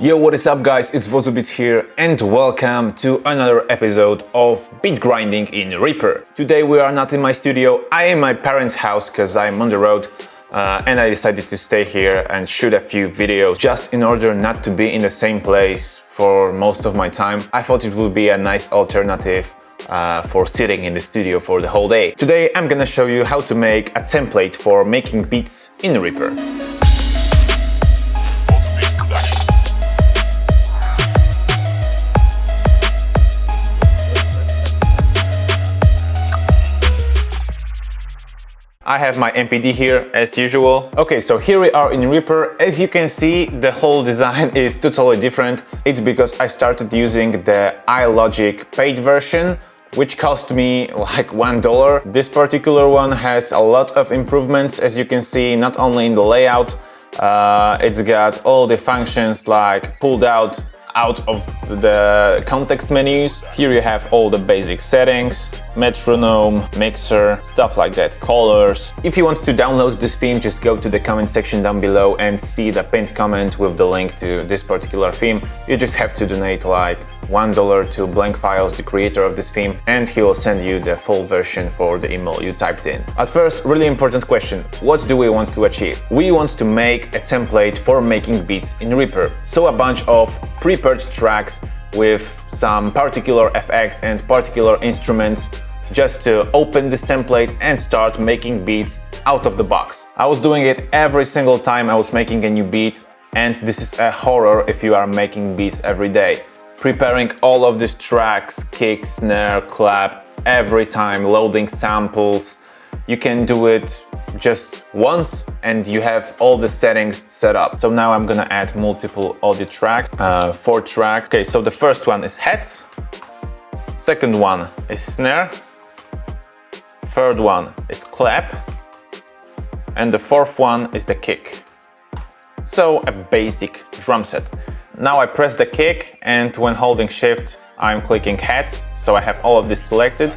Yo, what is up guys, it's Wodzu here and welcome to another episode of beat grinding in Reaper. Today we are not in my studio, I am in my parents' house because I'm on the road and I decided to stay here and shoot a few videos just in order not to be in the same place for most of my time. I thought it would be a nice alternative for sitting in the studio for the whole day. Today I'm gonna show you how to make a template for making beats in Reaper. I have my MPD here as usual. Okay, so here we are in Reaper. As you can see, the whole design is totally different. It's because I started using the iLogic paid version, which cost me like $1. This particular one has a lot of improvements, as you can see, not only in the layout, it's got all the functions like pulled out of the context menus. Here you have all the basic settings, metronome, mixer, stuff like that, colors. If you want to download this theme, just go to the comment section down below and see the pinned comment with the link to this particular theme. You just have to donate like $1 to Blank Files, the creator of this theme, and he will send you the full version for the email you typed in. At first, really important question, what do we want to achieve? We want to make a template for making beats in Reaper. So a bunch of prepared tracks with some particular effects and particular instruments just to open this template and start making beats out of the box. I was doing it every single time I was making a new beat, and this is a horror if you are making beats every day. Preparing all of these tracks, kick, snare, clap, every time, loading samples. You can do it just once and you have all the settings set up. So now I'm gonna add multiple audio tracks, 4 tracks. Okay, so the first one is heads, second one is snare, third one is clap, and the fourth one is the kick. So a basic drum set. Now I press the kick, and when holding shift I'm clicking heads, so I have all of this selected,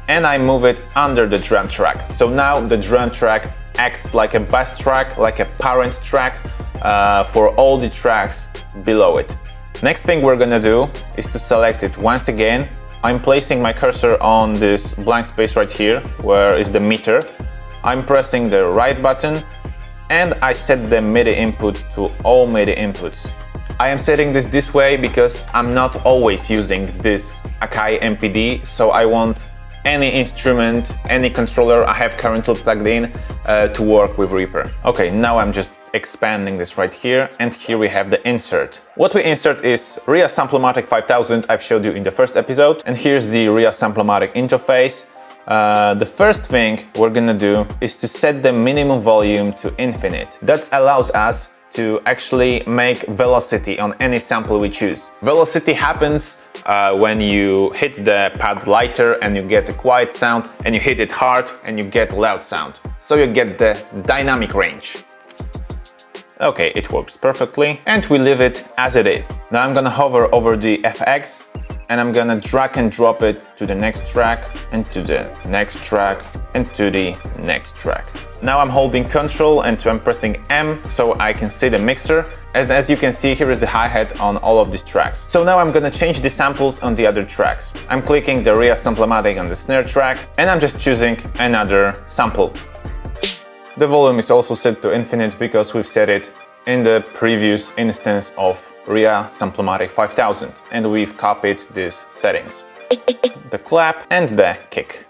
and I move it under the drum track. So now the drum track acts like a bass track, like a parent track for all the tracks below it. Next thing we're gonna do is to select it once again. I'm placing my cursor on this blank space right here, where is the meter. I'm pressing the right button and I set the MIDI input to all MIDI inputs. I am setting this way because I'm not always using this Akai MPD, so I want any instrument, any controller I have currently plugged in to work with Reaper. Okay, now I'm just expanding this right here, and here we have the insert. What we insert is Ria Samplematic 5000 I've showed you in the first episode, and here's the Ria Samplematic interface. The first thing we're gonna do is to set the minimum volume to infinite. That allows us to actually make velocity on any sample we choose. Velocity happens when you hit the pad lighter and you get a quiet sound, and you hit it hard and you get loud sound. So you get the dynamic range. Okay, it works perfectly, and we leave it as it is. Now I'm gonna hover over the FX and I'm gonna drag and drop it to the next track, and to the next track, and to the next track. Now I'm holding Ctrl and I'm pressing M so I can see the mixer. And as you can see, here is the hi-hat on all of these tracks. So now I'm gonna change the samples on the other tracks. I'm clicking the Ria Samplematic on the snare track, and I'm just choosing another sample. The volume is also set to infinite because we've set it in the previous instance of Ria Samplematic 5000, and we've copied these settings. The clap and the kick.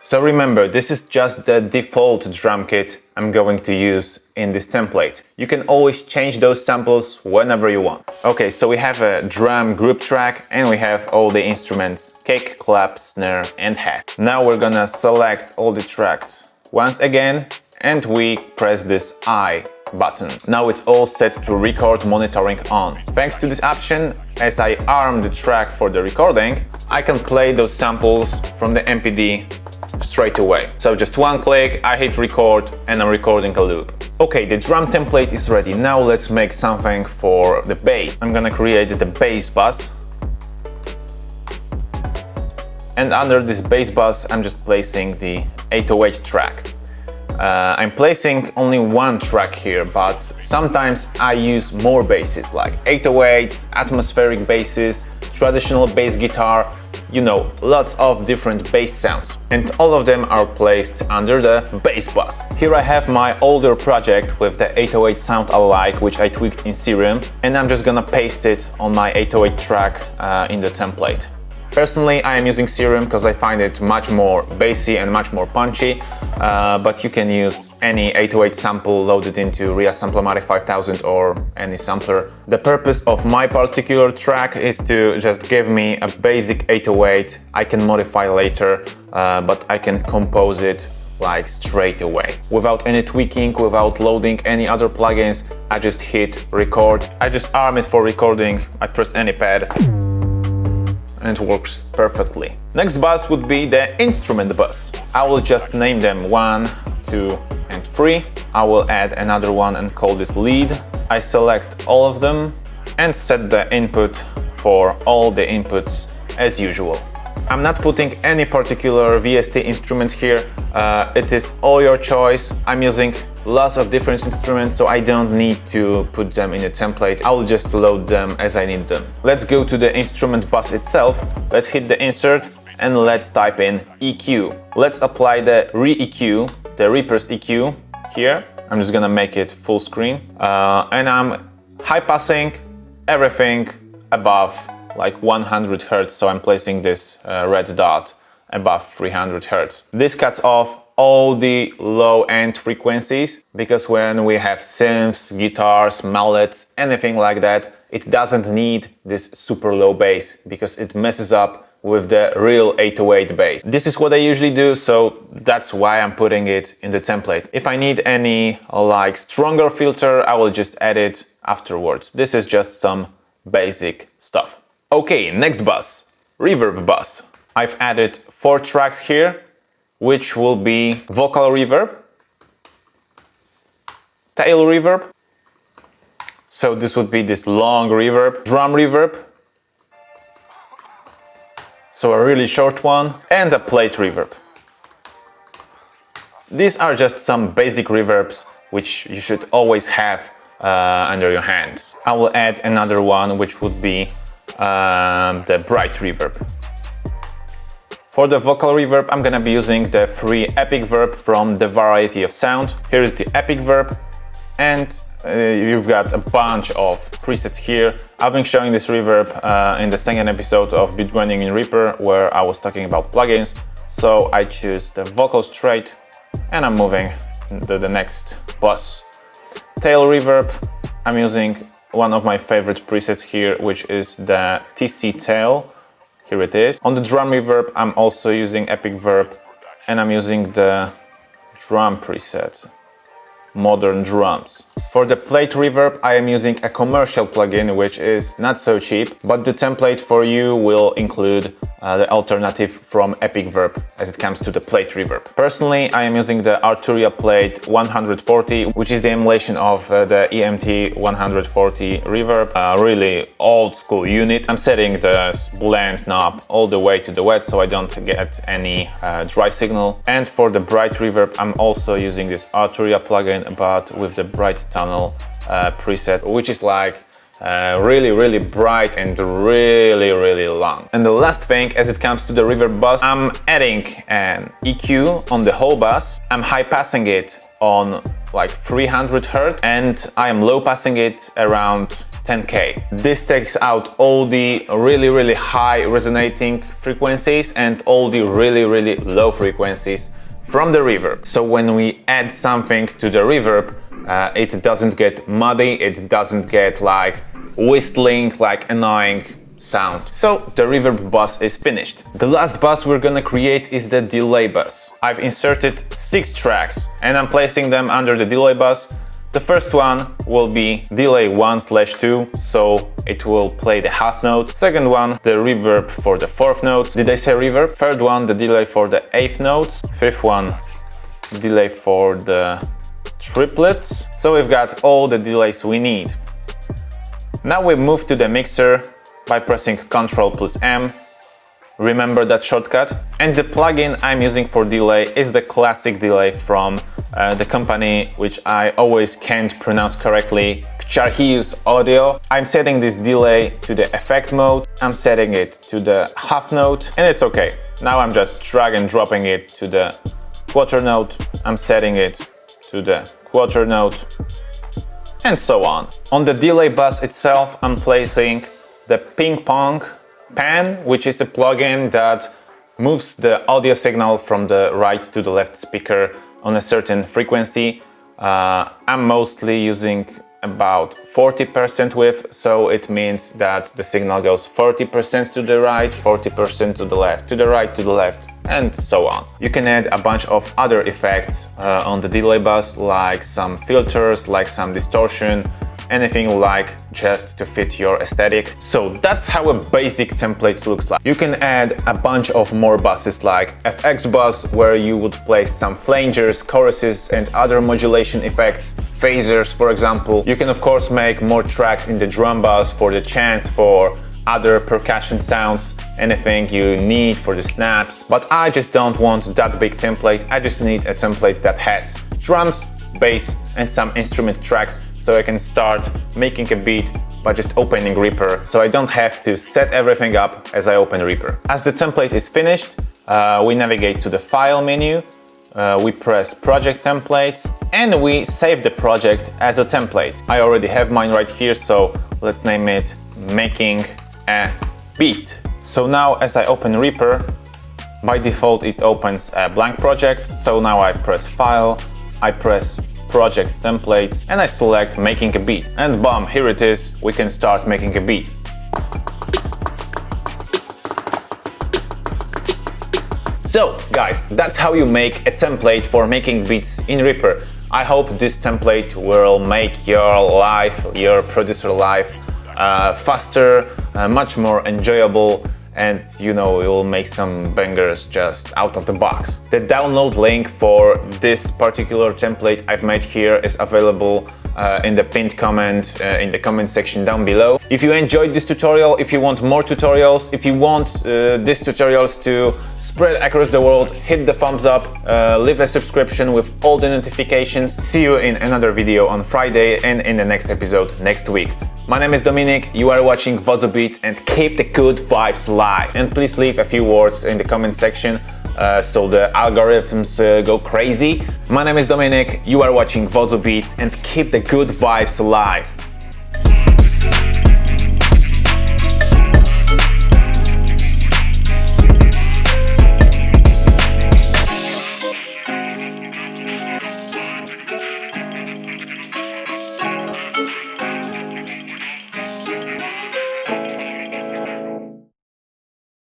So remember, this is just the default drum kit I'm going to use in this template. You can always change those samples whenever you want. Okay, so we have a drum group track and we have all the instruments: kick, clap, snare and head. Now we're gonna select all the tracks once again and we press this I button. Now it's all set to record monitoring on. Thanks to this option, as I arm the track for the recording, I can play those samples from the MPD straight away. So just one click, I hit record and I'm recording a loop. Okay, the drum template is ready. Now let's make something for the bass. I'm gonna create the bass bus. And under this bass bus, I'm just placing the 808 track. I'm placing only one track here, but sometimes I use more basses like 808s, atmospheric basses, traditional bass guitar, you know, lots of different bass sounds. And all of them are placed under the bass bus. Here I have my older project with the 808 sound I like, which I tweaked in Serum, and I'm just gonna paste it on my 808 track in the template. Personally, I am using Serum because I find it much more bassy and much more punchy, but you can use any 808 sample loaded into Reassemblematics 5000 or any sampler. The purpose of my particular track is to just give me a basic 808 I can modify later, but I can compose it like straight away. Without any tweaking, without loading any other plugins, I just hit record. I just arm it for recording, I press any pad, and it works perfectly. Next bus would be the instrument bus. I will just name them 1, 2, and 3. I will add another one and call this lead. I select all of them and set the input for all the inputs as usual. I'm not putting any particular VST instrument here. It is all your choice. I'm using lots of different instruments, so I don't need to put them in a template. I will just load them as I need them. Let's go to the instrument bus itself. Let's hit the insert and let's type in EQ. Let's apply the re-EQ, the Reaper's EQ here. I'm just gonna make it full screen. And I'm high passing everything above like 100 Hz, so I'm placing this red dot above 300 Hz. This cuts off all the low-end frequencies, because when we have synths, guitars, mallets, anything like that, it doesn't need this super low bass because it messes up with the real 808 bass. This is what I usually do, so that's why I'm putting it in the template. If I need any like stronger filter, I will just add it afterwards. This is just some basic stuff. Okay, next bus, Reverb Bus. I've added 4 tracks here, which will be vocal reverb, tail reverb, so this would be this long reverb, drum reverb, so a really short one, and a plate reverb. These are just some basic reverbs which you should always have under your hand. I will add another one, which would be the bright reverb. For the vocal reverb, I'm gonna be using the free Epic Verb from the Variety of Sound. Here is the Epic Verb, and you've got a bunch of presets here. I've been showing this reverb in the second episode of Beat Grinding in Reaper, where I was talking about plugins. So I choose the vocal straight, and I'm moving to the next bus. Tail reverb, I'm using one of my favorite presets here, which is the TC Tail. Here it is. On the drum reverb, I'm also using Epic Verb, and I'm using the drum preset, Modern Drums. For the plate reverb, I am using a commercial plugin, which is not so cheap, but the template for you will include the alternative from Epic Verb as it comes to the plate reverb. Personally, I am using the Arturia Plate 140, which is the emulation of the EMT 140 reverb, a really old school unit. I'm setting the blend knob all the way to the wet so I don't get any dry signal. And for the bright reverb, I'm also using this Arturia plugin, but with the bright tunnel preset, which is like really bright and really long. And the last thing, as it comes to the reverb bus, I'm adding an EQ on the whole bus. I'm high passing it on like 300 Hz, and I am low passing it around 10K. This takes out all the really high resonating frequencies and all the really low frequencies from the reverb. So when we add something to the reverb, it doesn't get muddy, it doesn't get like whistling, like annoying sound. So the reverb bus is finished. The last bus we're gonna create is the delay bus. I've inserted 6 tracks and I'm placing them under the delay bus. The first one will be delay 1/2, so it will play the half note. Second one, the reverb for the 4th note. Did I say reverb? Third one, the delay for the 8th note. 5th one, delay for the triplets. So we've got all the delays we need. Now we move to the mixer by pressing Ctrl+M, remember that shortcut. And the plugin I'm using for delay is the classic delay from the company, which I always can't pronounce correctly, Charhius Audio. I'm setting this delay to the effect mode, I'm setting it to the half note, and it's okay. Now I'm just drag and dropping it to the quarter note, I'm setting it to the quarter note, and so on. On the delay bus itself, I'm placing the ping pong pan, which is a plugin that moves the audio signal from the right to the left speaker on a certain frequency. I'm mostly using about 40% width, so it means that the signal goes 40% to the right, 40% to the left, to the right, to the left, and so on. You can add a bunch of other effects on the delay bus, like some filters, like some distortion, anything like just to fit your aesthetic. So that's how a basic template looks like. You can add a bunch of more buses like FX bus, where you would place some flangers, choruses and other modulation effects, phasers for example. You can of course make more tracks in the drum bus for the chants, for other percussion sounds, anything you need for the snaps. But I just don't want that big template, I just need a template that has drums, bass and some instrument tracks, so I can start making a beat by just opening Reaper, so I don't have to set everything up as I open Reaper. As the template is finished, we navigate to the File menu, we press Project Templates, and we save the project as a template. I already have mine right here, so let's name it Making a Beat. So now as I open Reaper, by default it opens a blank project, so now I press File, I press Project Templates, and I select Making a Beat, and bam, here it is, we can start making a beat. So guys, that's how you make a template for making beats in Reaper. I hope this template will make your life, your producer life faster, much more enjoyable, and you know, it will make some bangers just out of the box. The download link for this particular template I've made here is available in the pinned comment in the comment section down below. If you enjoyed this tutorial, if you want more tutorials, if you want these tutorials to spread across the world, hit the thumbs up, leave a subscription with all the notifications. See you in another video on Friday and in the next episode next week. My name is Dominik, you are watching Wodzu Beats, and keep the good vibes alive. And please leave a few words in the comment section so the algorithms go crazy. My name is Dominik, you are watching Wodzu Beats, and keep the good vibes alive.